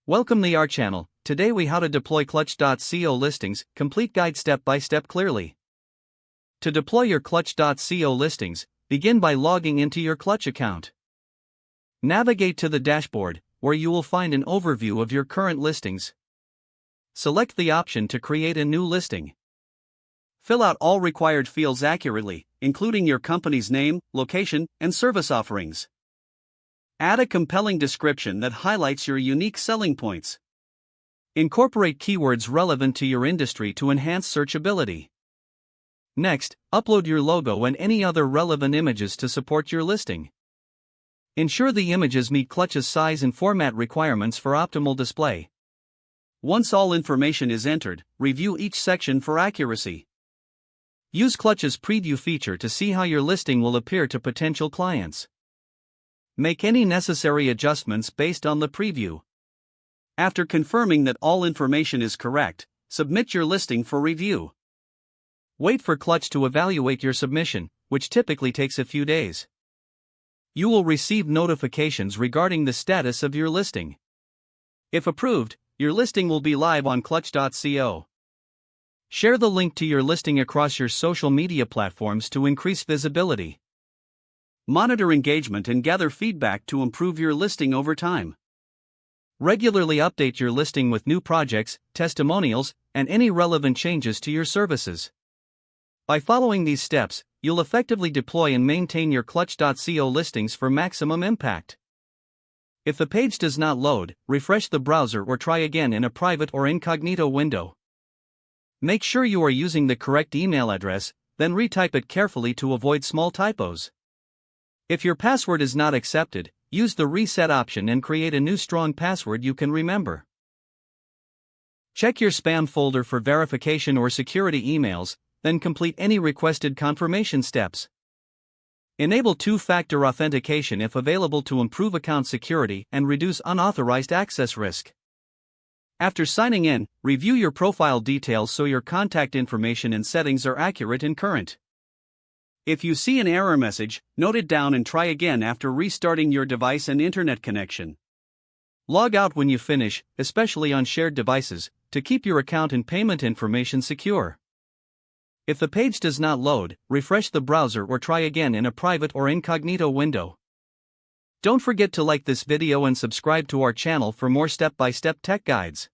Welcome to our channel. Today we how to deploy Clutch.co listings, complete guide step by step clearly. To deploy your Clutch.co listings, begin by logging into your Clutch account. Navigate to the dashboard, where you will find an overview of your current listings. Select the option to create a new listing. Fill out all required fields accurately, including your company's name, location, and service offerings. Add a compelling description that highlights your unique selling points. Incorporate keywords relevant to your industry to enhance searchability. Next, upload your logo and any other relevant images to support your listing. Ensure the images meet Clutch's size and format requirements for optimal display. Once all information is entered, review each section for accuracy. Use Clutch's preview feature to see how your listing will appear to potential clients. Make any necessary adjustments based on the preview. After confirming that all information is correct, submit your listing for review. Wait for Clutch to evaluate your submission, which typically takes a few days. You will receive notifications regarding the status of your listing. If approved, your listing will be live on Clutch.co. Share the link to your listing across your social media platforms to increase visibility. Monitor engagement and gather feedback to improve your listing over time. Regularly update your listing with new projects, testimonials, and any relevant changes to your services. By following these steps, you'll effectively deploy and maintain your Clutch.co listings for maximum impact. If the page does not load, refresh the browser or try again in a private or incognito window. Make sure you are using the correct email address, then retype it carefully to avoid small typos. If your password is not accepted, use the reset option and create a new strong password you can remember. Check your spam folder for verification or security emails, then complete any requested confirmation steps. Enable two-factor authentication if available to improve account security and reduce unauthorized access risk. After signing in, review your profile details so your contact information and settings are accurate and current. If you see an error message, note it down and try again after restarting your device and internet connection. Log out when you finish, especially on shared devices, to keep your account and payment information secure. If the page does not load, refresh the browser or try again in a private or incognito window. Don't forget to like this video and subscribe to our channel for more step-by-step tech guides.